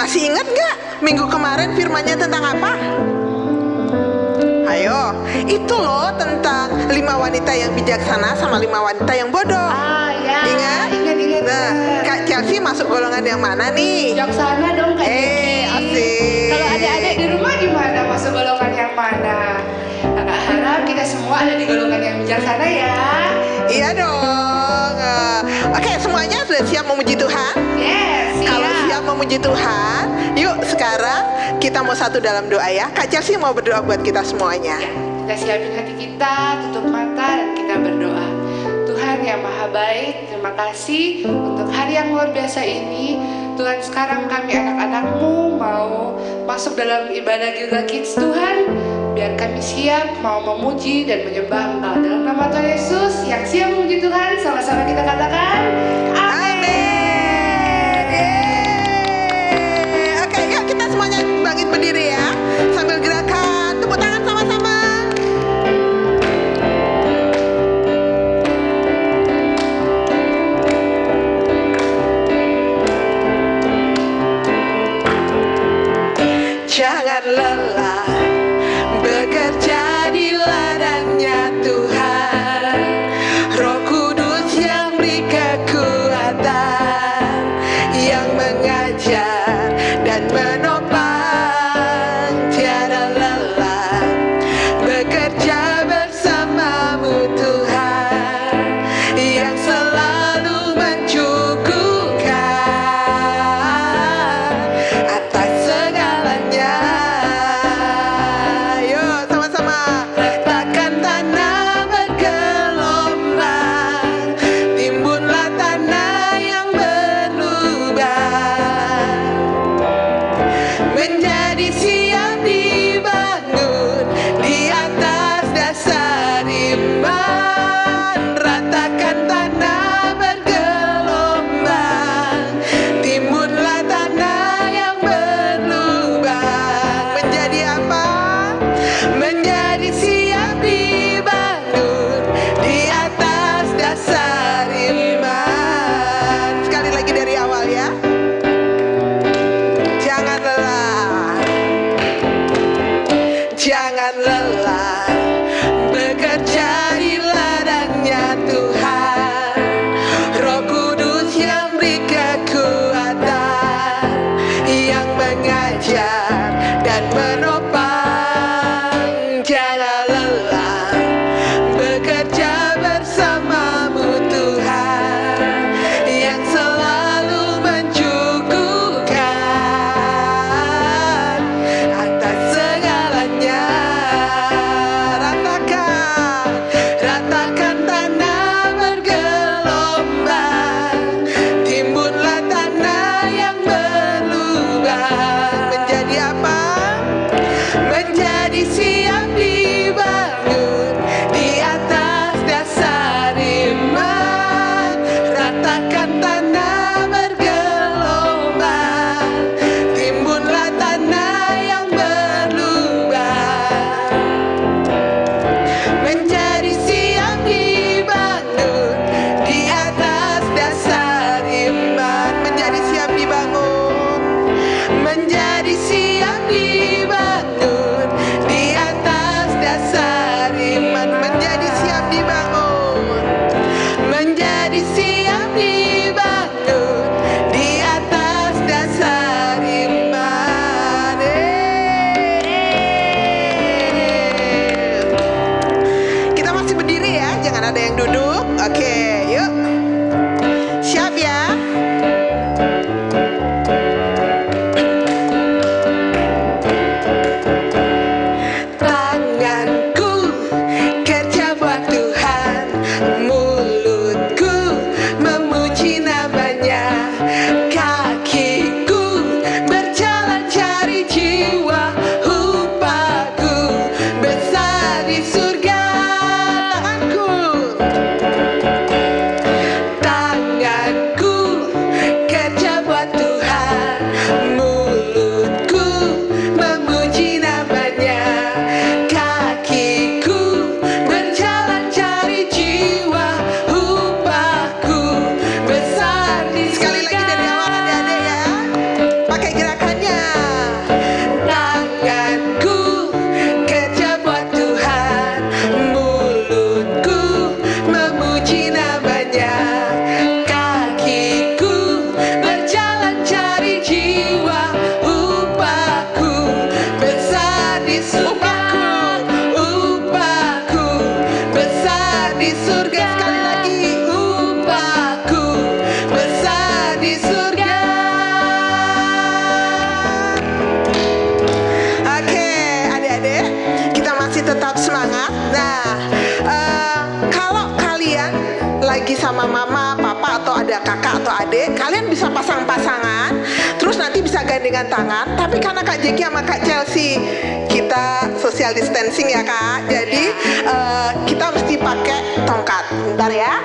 Masih ingat nggak minggu kemarin firmannya tentang apa? Ayo, itu loh tentang 5 wanita yang bijaksana sama 5 wanita yang bodoh. Ya. Ingat? Nah, Kak Chelsea masuk golongan yang mana nih? Bijaksana dong Kak Jeki. Asik. Kalau adik-adik di rumah gimana? Masuk golongan yang mana? Kakak harap kita semua ada di golongan yang bijaksana ya. Iya dong. Oke, semuanya sudah siap memuji Tuhan? Yes. Kalau siap memuji Tuhan, yuk sekarang kita mau satu dalam doa ya. Kak Chelsea mau berdoa buat kita semuanya. Ya, kita siapin hati kita, tutup mata dan kita berdoa. Tuhan yang maha baik, terima kasih untuk hari yang luar biasa ini. Tuhan, sekarang kami anak-anak-Mu mau masuk dalam ibadah Gilgal Kids Tuhan. Biar kami siap mau memuji dan menyembah Engkau. Dalam nama Tuhan Yesus yang siap memuji Tuhan, sama-sama kita katakan Amin. Oke, yuk kita semuanya bangkit berdiri ya. Sambil gerakan, tepuk tangan sama-sama. Jangan lelah bekerja di ladangnya Tuhan. Roh Kudus yang beri kekuatan, yang mengajar dan menopang. Tiada lelah bekerja bersamamu Tuhan, yang selalu mencukupkan atas segalanya. Yuk sama-sama. Ratakan tanah bergelombang, timbunlah tanah yang berlubang, menjadi siap dibangun di atas dasar iman. Ratakan tanah bergelombang, timbunlah tanah yang berlubang, menjadi apa? Menjadi siap dibangun di atas dasar iman. Sekali lagi dari awal ya. Jangan lelah, jangan lelah bekerja di ladangnya Tuhan. Roh Kudus yang beri kekuatan, yang mengajar dan menopang. Jangan lelah bekerja bersamamu Tuhan, yang selalu mencukupkan atas segalanya. Ratakan tanah bergelombang, timbunlah tanah yang berlubang, menjadi apa? Menjadi siap dibangun di atas dasar iman. Ratakan tanah bergelombang, timbunlah tanah yang berlubang, menjadi siap dibangun di atas dasar iman. Menjadi siap dibangun, menjadi siap dibangun di atas dasar iman. Menjadi siap dibangun, menjadi siap dibangun di atas dasar iman. Kita masih berdiri ya, jangan ada yang duduk. Oke, yuk. Siap ya? ada kakak atau adik, kalian bisa pasang-pasangan, terus nanti bisa gandengan tangan. Tapi karena Kak Jeki sama Kak Chelsea kita social distancing ya Kak, jadi kita mesti pakai tongkat. Bentar ya.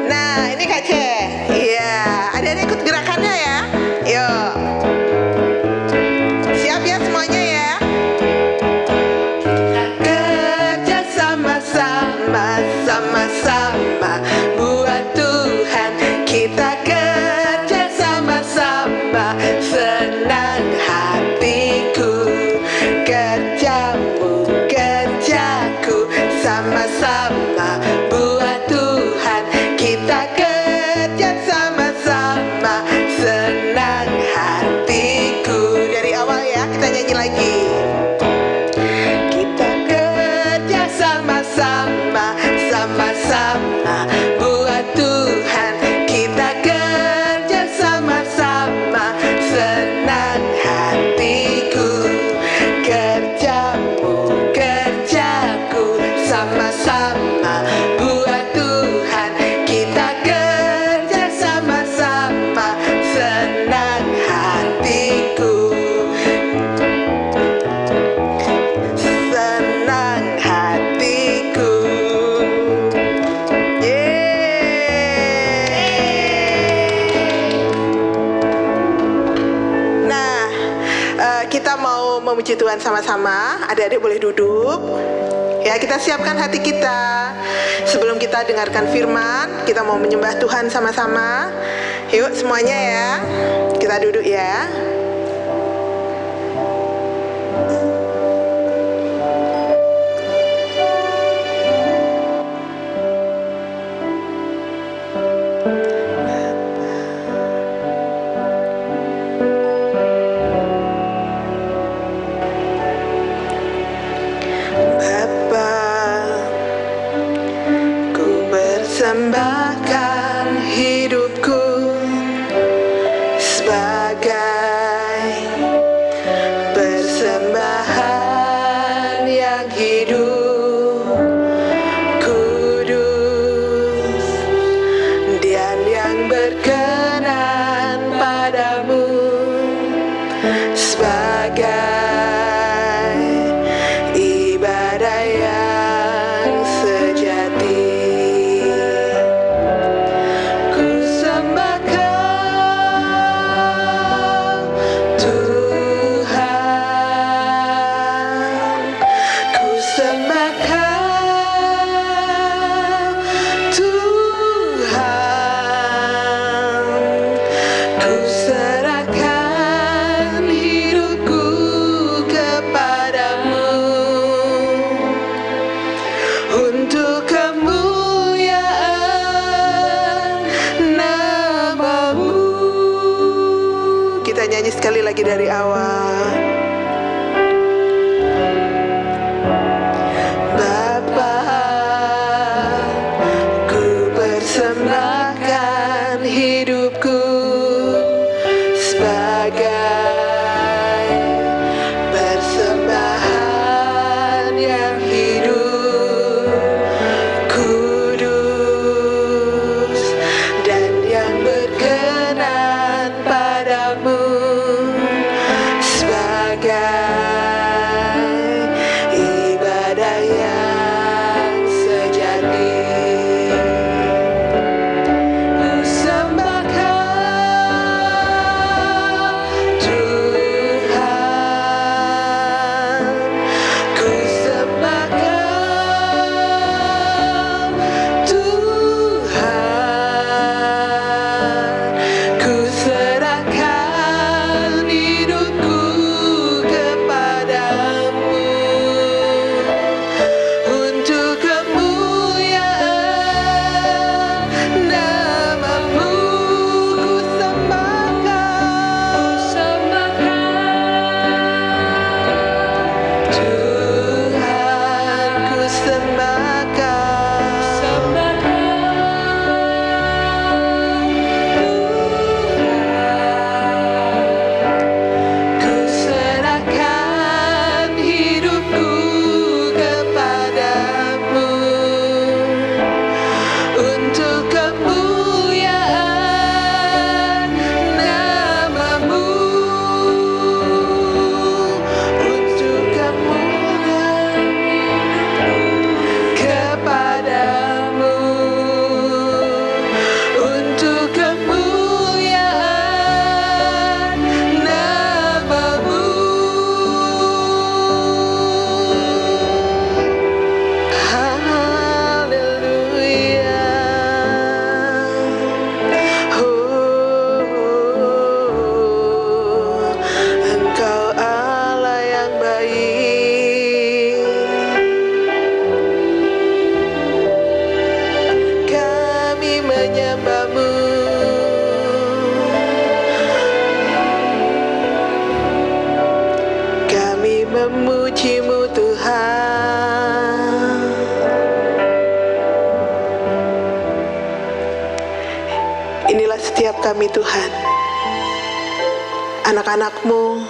Nah ini Kak Ce, iya, adik-adik ikut gerakannya ya. Yuk, siap ya semuanya ya. Kerja sama-sama, sama-sama buat Tuhan. Kita kerja sama-sama, senang hatiku. Kerjamu, kerjaku, sama-sama buat Tuhan. Kita kerja sama-sama, senang hatiku. Dari awal ya, kita nyanyi lagi. Kita kerja sama-sama, sama-sama buat Tuhan. Kita kerja sama-sama, senang hatiku. Kerjamu, kerjaku, sama-sama buat Tuhan. Kita kerja sama-sama, senang hatiku. Senang hatiku. Nah, kita mau memuji Tuhan sama-sama. Adik-adik boleh duduk. Ya, kita siapkan hati kita. Sebelum kita dengarkan firman, kita mau menyembah Tuhan sama-sama. Yuk semuanya ya. Kita duduk ya. Persembahkan hidupku sebagai persembahan yang hidup, kudus, dan yang berkenan padamu, sebagai ibadah yang sejati. Sekali lagi dari awal. Bapa, ku persembahkan hidupku sebagai persembahan yang hidup, kudus, dan yang berkenan padamu, sebagai kami Tuhan, anak-anak-Mu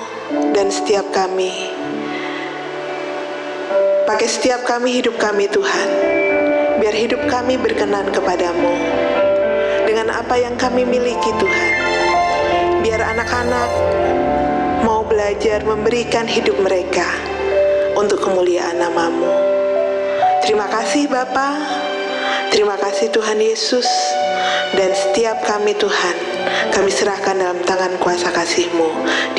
dan setiap kami. Pakai setiap kami, hidup kami Tuhan, biar hidup kami berkenan kepadamu. Dengan apa yang kami miliki Tuhan, biar anak-anak mau belajar memberikan hidup mereka untuk kemuliaan nama-Mu. Terima kasih Bapa, terima kasih Tuhan Yesus, dan setiap kami Tuhan, kami serahkan dalam tangan kuasa kasih-Mu,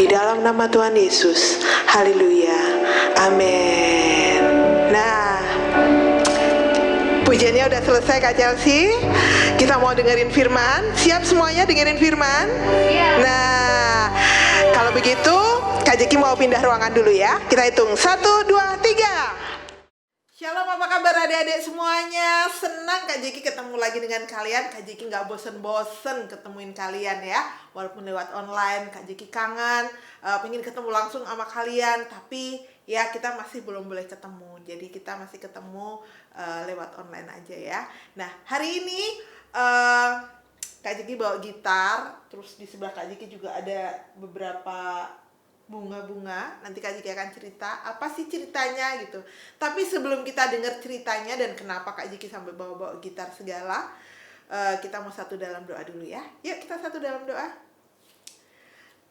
di dalam nama Tuhan Yesus. Haleluya, amin. Nah, pujiannya udah selesai Kak Chelsea. Kita mau dengerin firman. Siap semuanya dengerin firman? Nah, kalau begitu Kak Jeki mau pindah ruangan dulu ya. Kita hitung 1, 2, 3. Shalom, apa kabar adik-adik semuanya? Senang Kak Jeki ketemu lagi dengan kalian. Kak Jeki gak bosen-bosen ketemuin kalian ya. Walaupun lewat online, Kak Jeki kangen, pengen ketemu langsung sama kalian. Tapi ya kita masih belum boleh ketemu. Jadi kita masih ketemu lewat online aja ya. Nah, hari ini Kak Jeki bawa gitar. Terus di sebelah Kak Jeki juga ada beberapa bunga-bunga. Nanti Kak Jeki akan cerita apa sih ceritanya gitu. Tapi sebelum kita dengar ceritanya dan kenapa Kak Jeki sampai bawa-bawa gitar segala, kita mau satu dalam doa dulu ya. Yuk kita satu dalam doa.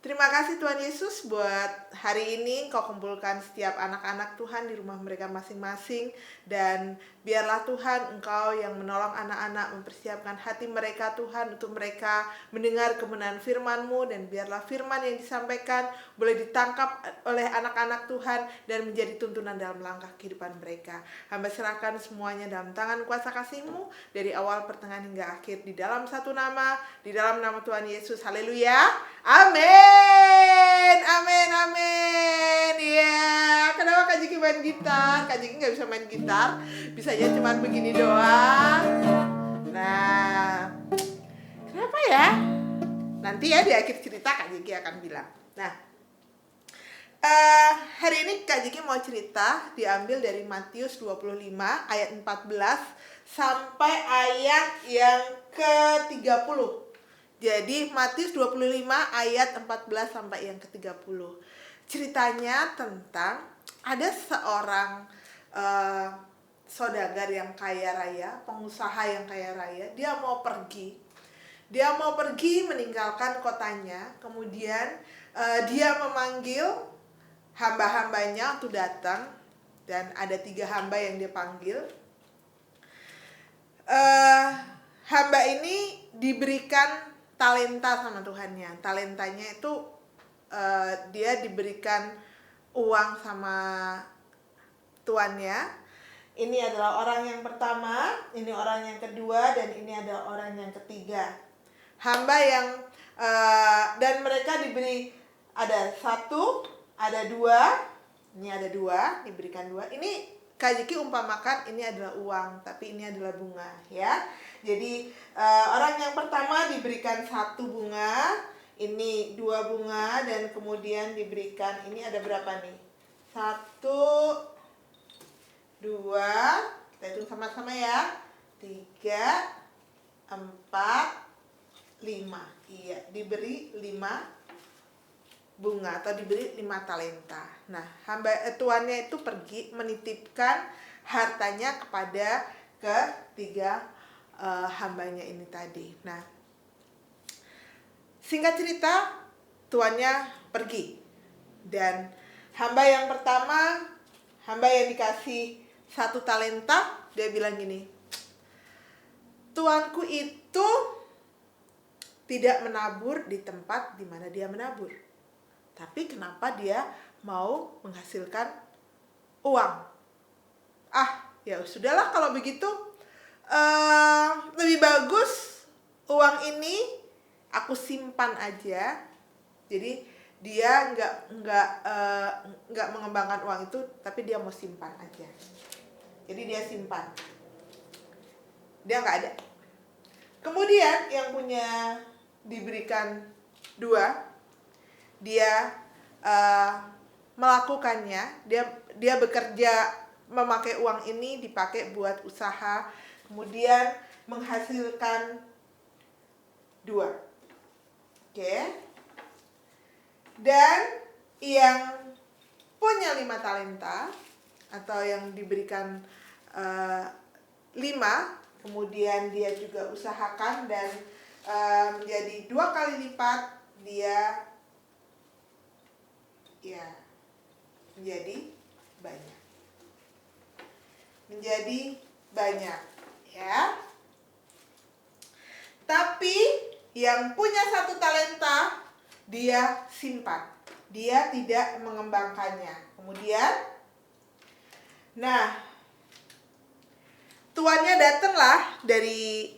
Terima kasih Tuhan Yesus buat hari ini Engkau kumpulkan setiap anak-anak Tuhan di rumah mereka masing-masing. Dan biarlah Tuhan Engkau yang menolong anak-anak mempersiapkan hati mereka Tuhan untuk mereka mendengar kebenaran firman-Mu. Dan biarlah firman yang disampaikan boleh ditangkap oleh anak-anak Tuhan dan menjadi tuntunan dalam langkah kehidupan mereka. Hamba serahkan semuanya dalam tangan kuasa kasih-Mu dari awal pertengahan hingga akhir, di dalam satu nama, di dalam nama Tuhan Yesus. Haleluya, amin. Amin, amin. Ya, kenapa Kak Jeki main gitar? Kak Jeki gak bisa main gitar, bisanya cuma begini doang. Nah, kenapa ya? Nanti ya di akhir cerita Kak Jeki akan bilang. Nah, hari ini Kak Jeki mau cerita diambil dari Matius 25 ayat 14 sampai ayat yang ke-30. Jadi Matius 25 ayat 14 sampai yang ke-30. Ceritanya tentang ada seorang saudagar yang kaya raya, pengusaha yang kaya raya. Dia mau pergi meninggalkan kotanya. Kemudian dia memanggil hamba-hambanya untuk datang. Dan ada 3 hamba yang dia panggil. Hamba ini diberikan talenta sama Tuhannya. Talentanya itu dia diberikan uang sama tuannya. Ini adalah orang yang pertama, ini orang yang kedua, dan ini adalah orang yang ketiga. Hamba yang dan mereka diberi ada 1, ada 2. Ini ada 2, diberikan 2. Ini Kak Jeki umpamakan ini adalah uang, tapi ini adalah bunga ya. Jadi orang yang pertama diberikan 1 bunga, ini 2 bunga, dan kemudian diberikan, ini ada berapa nih? 1, 2, kita hitung sama-sama ya. 3, 4, 5. Iya, diberi 5 bunga atau diberi 5 talenta. Nah, tuannya itu pergi menitipkan hartanya kepada ketiga hambanya ini tadi. Nah, singkat cerita, tuannya pergi. Dan hamba yang pertama, hamba yang dikasih 1 talenta, dia bilang gini, tuanku itu tidak menabur di tempat di mana dia menabur. Tapi kenapa dia mau menghasilkan uang? Ya sudahlah kalau begitu. Lebih bagus uang ini aku simpan aja. Jadi dia nggak mengembangkan uang itu, tapi dia mau simpan aja. Jadi dia simpan. Dia nggak ada. Kemudian yang punya diberikan 2, dia melakukannya. Dia bekerja, memakai uang ini dipakai buat usaha, kemudian menghasilkan 2. Oke. Dan yang punya 5 talenta atau yang diberikan 5, kemudian dia juga usahakan dan menjadi 2 kali lipat, dia ya menjadi banyak. Menjadi banyak, ya. Tapi yang punya 1 talenta, dia simpan. Dia tidak mengembangkannya. Kemudian, nah, tuannya datanglah dari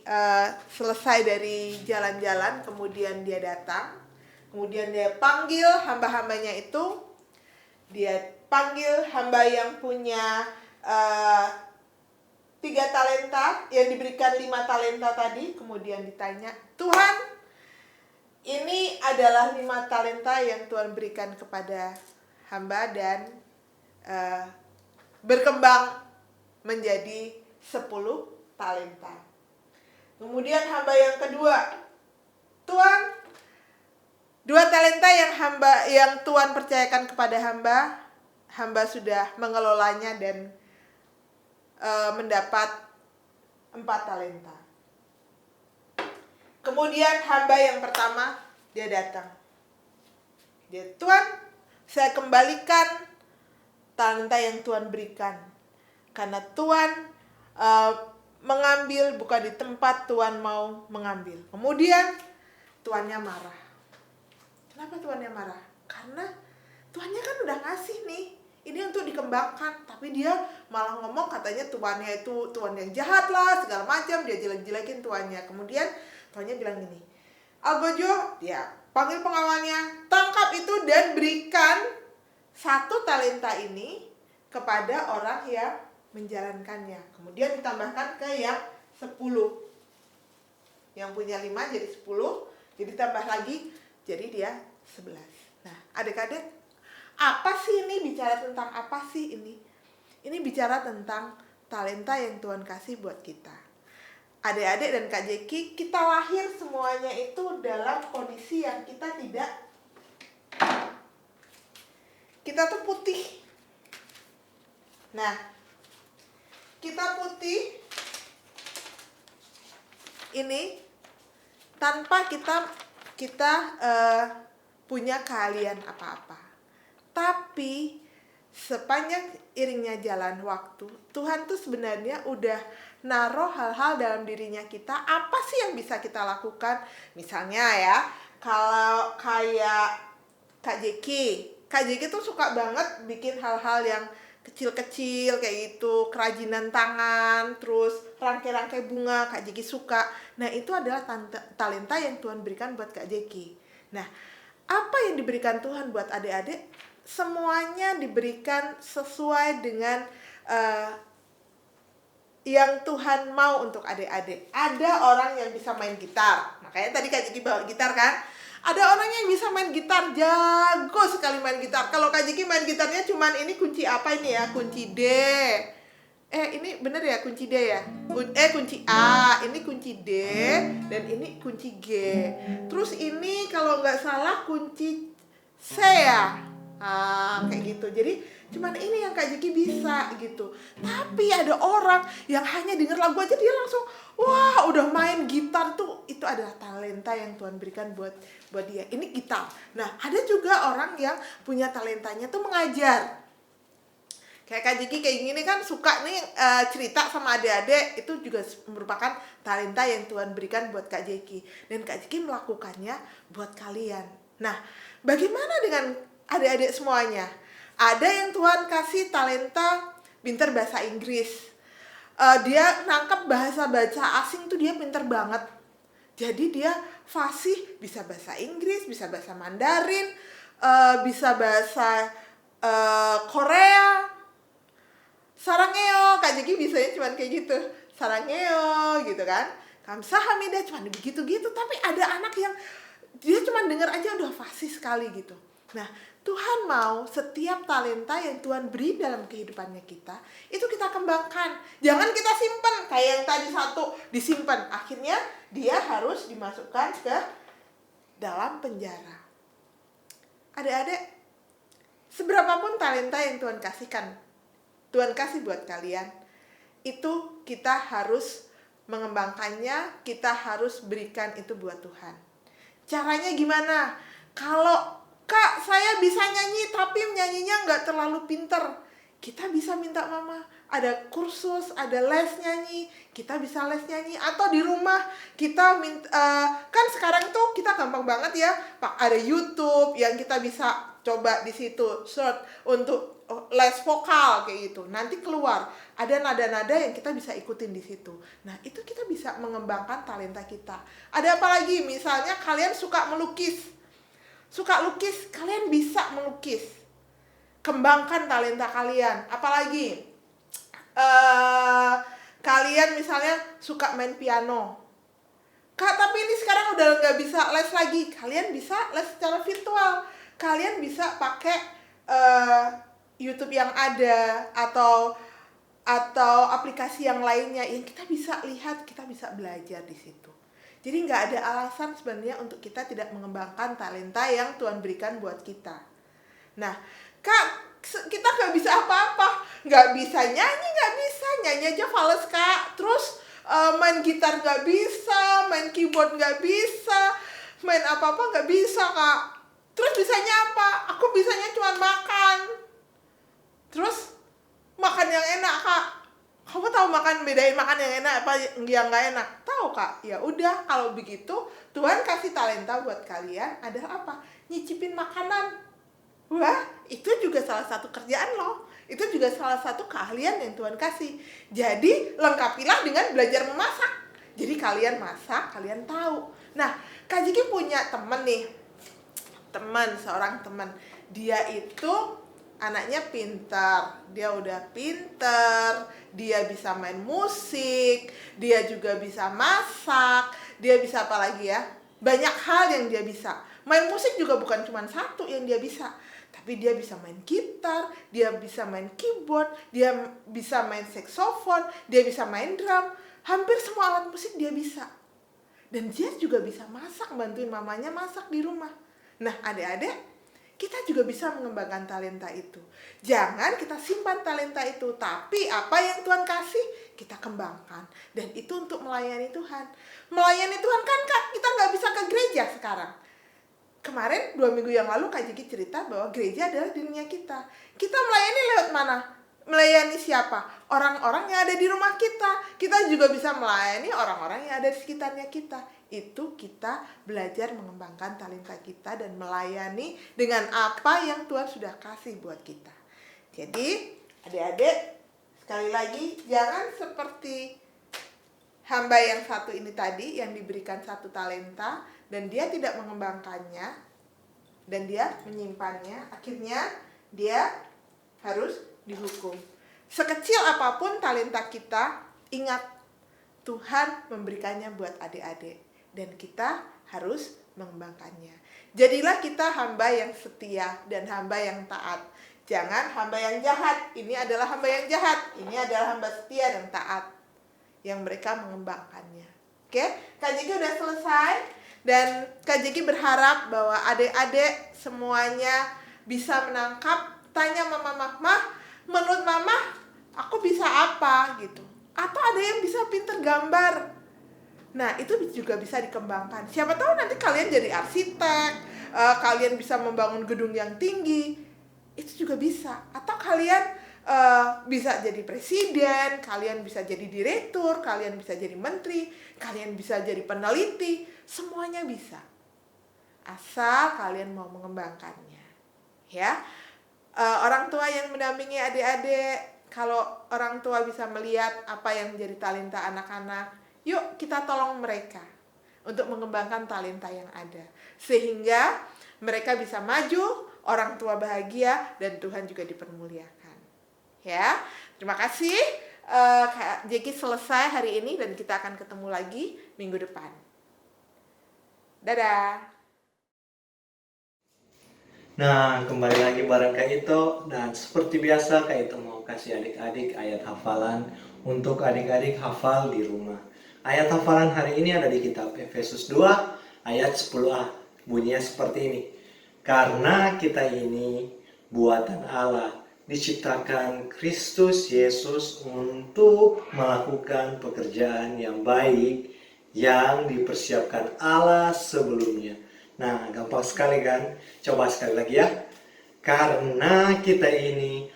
selesai dari jalan-jalan, kemudian dia datang, kemudian dia panggil hamba-hambanya itu, dia panggil hamba yang punya 3 talenta, yang diberikan 5 talenta tadi, kemudian ditanya, Tuhan, ini adalah 5 talenta yang Tuhan berikan kepada hamba dan berkembang menjadi 10 talenta. Kemudian hamba yang kedua, Tuhan, 2 talenta yang Tuhan percayakan kepada hamba sudah mengelolanya dan mendapat 4 talenta. Kemudian hamba yang pertama, dia datang. Dia, Tuhan, saya kembalikan talenta yang Tuhan berikan. Karena Tuhan mengambil bukan di tempat Tuhan mau mengambil. Kemudian tuannya marah. Kenapa tuannya marah? Karena tuannya kan udah ngasih nih, ini untuk dikembangkan, tapi dia malah ngomong katanya tuannya itu tuan yang jahat lah, segala macam, dia jelek-jelekin tuannya. Kemudian tuannya bilang gini, Algojo, dia panggil pengawalnya, tangkap itu dan berikan 1 talenta ini kepada orang yang menjalankannya. Kemudian ditambahkan ke yang 10. Yang punya 5 jadi 10, jadi tambah lagi, jadi dia 11. Nah, adik-adik, apa sih ini? Bicara tentang apa sih ini? Ini bicara tentang talenta yang Tuhan kasih buat kita. Adik-adik dan Kak Jeki, kita lahir semuanya itu dalam kondisi yang kita tuh putih. Nah, kita putih ini tanpa kita punya keahlian apa-apa. Tapi sepanjang iringnya jalan waktu, Tuhan tuh sebenarnya udah naruh hal-hal dalam dirinya kita. Apa sih yang bisa kita lakukan? Misalnya ya, kalau kayak Kak Jeki tuh suka banget bikin hal-hal yang kecil-kecil kayak gitu, kerajinan tangan, terus rangkai-rangkai bunga, Kak Jeki suka. Nah, itu adalah talenta yang Tuhan berikan buat Kak Jeki. Nah, apa yang diberikan Tuhan buat adik-adik? Semuanya diberikan sesuai dengan yang Tuhan mau untuk adik-adik. Ada orang yang bisa main gitar, makanya tadi Kak Jeki bawa gitar kan. Ada orang yang bisa main gitar, jago sekali main gitar. Kalau Kak Jeki main gitarnya cuman ini kunci apa ini ya? Kunci D. Ini bener ya kunci D ya? Kunci A, ini kunci D, dan ini kunci G. Terus ini kalau nggak salah kunci C ya? Kayak gitu. Jadi cuman ini yang Kak Jeki bisa gitu. Tapi ada orang yang hanya denger lagu aja dia langsung wah udah main gitar tuh. Itu adalah talenta yang Tuhan berikan buat dia. Ini gitar. Nah, ada juga orang yang punya talentanya tuh mengajar. Kayak Kak Jeki kayak gini kan suka nih cerita sama adik-adik. Itu juga merupakan talenta yang Tuhan berikan buat Kak Jeki. Dan Kak Jeki melakukannya buat kalian. Nah, bagaimana dengan adik-adik semuanya? Ada yang Tuhan kasih talenta pinter bahasa Inggris. Dia nangkep bahasa asing tuh dia pinter banget. Jadi dia fasih, bisa bahasa Inggris, bisa bahasa Mandarin, bisa bahasa Korea. Sarangeo, Kak Jeki bisanya cuma kayak gitu. Sarangeo gitu kan. Kamsahamnida cuma begitu-gitu. Tapi ada anak yang dia cuma dengar aja udah fasih sekali gitu. Nah, Tuhan mau setiap talenta yang Tuhan beri dalam kehidupannya kita, itu kita kembangkan. Jangan kita simpan, kayak yang tadi 1 disimpan. Akhirnya dia harus dimasukkan ke dalam penjara. Adik-adik, seberapapun talenta yang Tuhan kasih buat kalian, itu kita harus mengembangkannya, kita harus berikan itu buat Tuhan. Caranya gimana? Kalau Kak, saya bisa nyanyi tapi nyanyinya nggak terlalu pinter, kita bisa minta mama, ada kursus, ada les nyanyi, kita bisa les nyanyi. Atau di rumah kita kan sekarang tuh kita gampang banget ya, Pak, ada YouTube yang kita bisa coba di situ search untuk les vokal kayak gitu. Nanti keluar ada nada-nada yang kita bisa ikutin di situ. Nah, itu kita bisa mengembangkan talenta kita. Ada apa lagi? Misalnya kalian suka melukis. Suka lukis, kalian bisa melukis. Kembangkan talenta kalian. Apalagi kalian misalnya suka main piano. Kak, tapi ini sekarang udah nggak bisa les lagi. Kalian bisa les secara virtual. Kalian bisa pakai YouTube yang ada atau aplikasi yang lainnya yang kita bisa lihat, kita bisa belajar di situ. Jadi nggak ada alasan sebenarnya untuk kita tidak mengembangkan talenta yang Tuhan berikan buat kita. Nah, Kak, kita nggak bisa apa-apa, nggak bisa nyanyi, aja fales, Kak. Terus main gitar nggak bisa, main keyboard nggak bisa, main apa-apa nggak bisa, Kak. Terus bisanya apa? Aku bisanya cuma makan. Terus makan yang enak, Kak. Kamu tahu bedain makan yang enak apa yang nggak enak? Tahu, Kak? Ya udah, kalau begitu Tuhan kasih talenta buat kalian adalah apa? Nyicipin makanan. Wah, itu juga salah satu kerjaan loh. Itu juga salah satu keahlian yang Tuhan kasih. Jadi lengkapilah dengan belajar memasak. Jadi kalian masak, kalian tahu. Nah, Kak Jiki punya temen nih. Seorang teman. Dia itu anaknya pintar, dia udah pintar, dia bisa main musik, dia juga bisa masak, dia bisa apa lagi ya? Banyak hal yang dia bisa. Main musik juga bukan cuma satu yang dia bisa, tapi dia bisa main gitar, dia bisa main keyboard, dia bisa main saksofon, dia bisa main drum. Hampir semua alat musik dia bisa. Dan dia juga bisa masak, bantuin mamanya masak di rumah. Nah, adik-adik, kita juga bisa mengembangkan talenta itu. Jangan kita simpan talenta itu, tapi apa yang Tuhan kasih, kita kembangkan. Dan itu untuk melayani Tuhan. Melayani Tuhan kan, Kak, kita nggak bisa ke gereja sekarang. Kemarin 2 minggu yang lalu Kak Jiki cerita bahwa gereja adalah dirinya kita. Kita melayani lewat mana? Melayani siapa? Orang-orang yang ada di rumah kita. Kita juga bisa melayani orang-orang yang ada di sekitarnya kita. Itu kita belajar mengembangkan talenta kita dan melayani dengan apa yang Tuhan sudah kasih buat kita. Jadi, adik-adik, sekali lagi, jangan seperti hamba yang satu ini tadi, yang diberikan satu talenta, dan dia tidak mengembangkannya, dan dia menyimpannya. Akhirnya, dia harus dihukum. Sekecil apapun talenta kita, ingat, Tuhan memberikannya buat adik-adik. Dan kita harus mengembangkannya. Jadilah kita hamba yang setia dan hamba yang taat. Jangan hamba yang jahat. Ini adalah hamba yang jahat. Ini adalah hamba setia dan taat. Yang mereka mengembangkannya. Oke, Kak Jiki udah selesai. Dan Kak Jiki berharap bahwa adik-adik semuanya bisa menangkap. Tanya mama, menurut mama aku bisa apa gitu. Atau ada yang bisa pinter gambar. Nah, itu juga bisa dikembangkan. Siapa tahu nanti kalian jadi arsitek, kalian bisa membangun gedung yang tinggi. Itu juga bisa. Atau kalian bisa jadi presiden, kalian bisa jadi direktur, kalian bisa jadi menteri, kalian bisa jadi peneliti. Semuanya bisa. Asal kalian mau mengembangkannya. Ya. Orang tua yang mendampingi adik-adik, kalau orang tua bisa melihat apa yang menjadi talenta anak-anak, yuk kita tolong mereka untuk mengembangkan talenta yang ada. Sehingga mereka bisa maju, orang tua bahagia, dan Tuhan juga dipermuliakan. Ya, terima kasih. Kak Jeki selesai hari ini dan kita akan ketemu lagi minggu depan. Dadah. Nah, kembali lagi bareng Kak Ito. Dan seperti biasa Kak Ito mau kasih adik-adik ayat hafalan untuk adik-adik hafal di rumah. Ayat hafalan hari ini ada di kitab Efesus 2 ayat 10a. Bunyinya seperti ini. Karena kita ini buatan Allah, diciptakan Kristus Yesus untuk melakukan pekerjaan yang baik yang dipersiapkan Allah sebelumnya. Nah, gampang sekali kan? Coba sekali lagi ya. Karena kita ini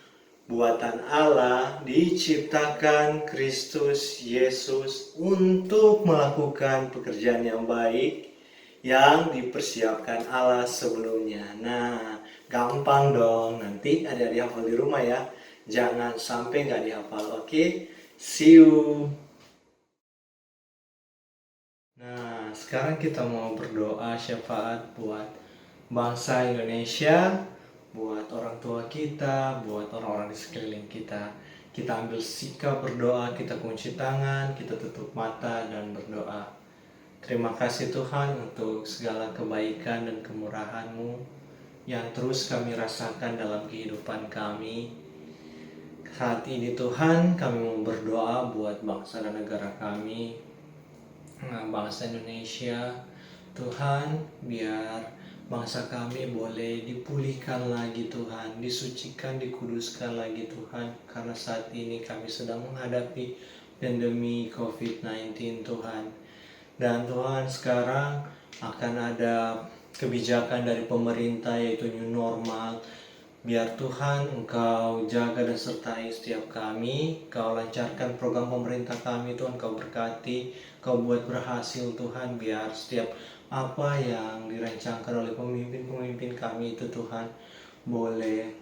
buatan Allah, diciptakan Kristus Yesus untuk melakukan pekerjaan yang baik yang dipersiapkan Allah sebelumnya. Nah, gampang dong. Nanti adik-adik hafal di rumah ya. Jangan sampai nggak dihafal. Oke? See you. Nah, sekarang kita mau berdoa syafaat buat bangsa Indonesia, buat orang tua kita, buat orang-orang di sekeliling kita. Kita ambil sikap berdoa, kita kunci tangan, kita tutup mata dan berdoa. Terima kasih Tuhan untuk segala kebaikan dan kemurahan-Mu yang terus kami rasakan dalam kehidupan kami. Saat ini Tuhan, kami mau berdoa buat bangsa dan negara kami, bangsa Indonesia. Tuhan, biar bangsa kami boleh dipulihkan lagi Tuhan, disucikan, dikuduskan lagi Tuhan. Karena saat ini kami sedang menghadapi pandemi COVID-19 Tuhan. Dan Tuhan, sekarang akan ada kebijakan dari pemerintah yaitu new normal. Biar Tuhan Engkau jaga dan sertai setiap kami, Kau lancarkan program pemerintah kami Tuhan, Kau berkati, Kau buat berhasil Tuhan. Biar setiap apa yang dirancangkan oleh pemimpin-pemimpin kami itu Tuhan boleh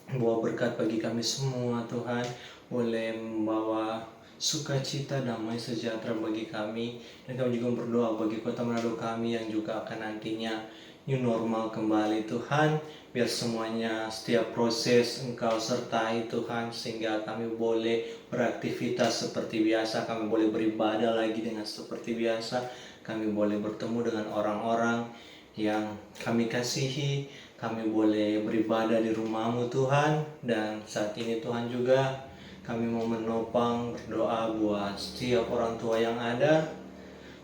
membawa berkat bagi kami semua Tuhan, boleh membawa sukacita, damai, sejahtera bagi kami. Dan kami juga berdoa bagi kota Manado kami yang juga akan nantinya new normal kembali Tuhan. Biar semuanya, setiap proses Engkau sertai Tuhan, sehingga kami boleh beraktivitas seperti biasa, kami boleh beribadah lagi dengan seperti biasa, kami boleh bertemu dengan orang-orang yang kami kasihi, kami boleh beribadah di rumah-Mu Tuhan. Dan saat ini Tuhan juga kami mau menopang berdoa buat setiap orang tua yang ada.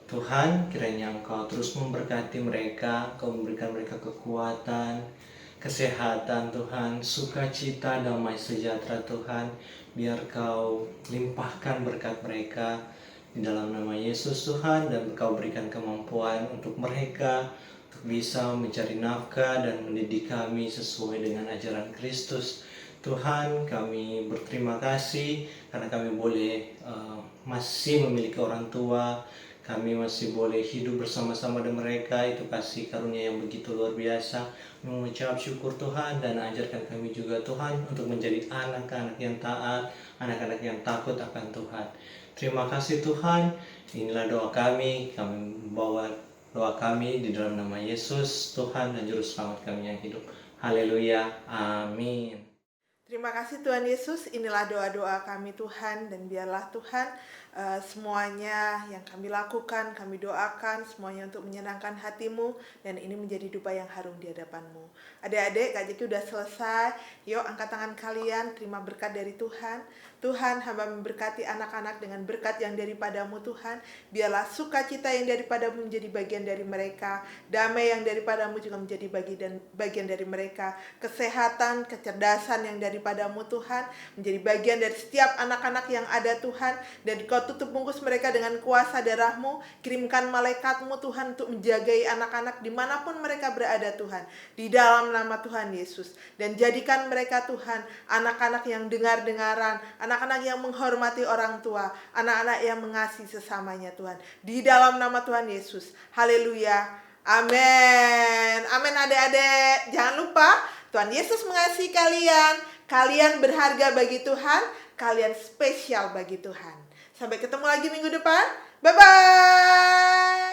Tuhan, kiranya Engkau terus memberkati mereka, Kau memberikan mereka kekuatan, kesehatan Tuhan, sukacita, damai, sejahtera Tuhan. Biar Kau limpahkan berkat mereka di dalam nama Yesus Tuhan, dan Kau berikan kemampuan untuk mereka untuk bisa mencari nafkah dan mendidik kami sesuai dengan ajaran Kristus. Tuhan, kami berterima kasih karena kami boleh masih memiliki orang tua, kami masih boleh hidup bersama-sama dengan mereka. Itu kasih karunia yang begitu luar biasa. Mengucap syukur Tuhan, dan ajarkan kami juga Tuhan untuk menjadi anak-anak yang taat, anak-anak yang takut akan Tuhan. Terima kasih Tuhan. Inilah doa kami membawa doa kami di dalam nama Yesus Tuhan dan Juru Selamat kami yang hidup. Haleluya, amin. Terima kasih Tuhan Yesus, inilah doa-doa kami Tuhan, dan biarlah Tuhan semuanya yang kami lakukan, kami doakan semuanya untuk menyenangkan hati-Mu, dan ini menjadi dupa yang harum di hadapan-Mu. Adik-adik, Kak Jeki udah selesai, yuk angkat tangan kalian, terima berkat dari Tuhan. Tuhan, hamba memberkati anak-anak dengan berkat yang daripada-Mu Tuhan. Biarlah sukacita yang daripada-Mu menjadi bagian dari mereka, damai yang daripada-Mu juga menjadi bagian dari mereka, kesehatan, kecerdasan yang daripada-Mu Tuhan menjadi bagian dari setiap anak-anak yang ada Tuhan. Dan Kau tutup bungkus mereka dengan kuasa darah-Mu. Kirimkan malaikat-Mu Tuhan untuk menjagai anak-anak dimanapun mereka berada Tuhan, di dalam nama Tuhan Yesus. Dan jadikan mereka Tuhan anak-anak yang dengar-dengaran, anak-anak yang menghormati orang tua, anak-anak yang mengasihi sesamanya Tuhan, di dalam nama Tuhan Yesus. Haleluya, amin. Amin adik-adik. Jangan lupa Tuhan Yesus mengasihi kalian. Kalian berharga bagi Tuhan, kalian spesial bagi Tuhan. Sampai ketemu lagi minggu depan. Bye-bye.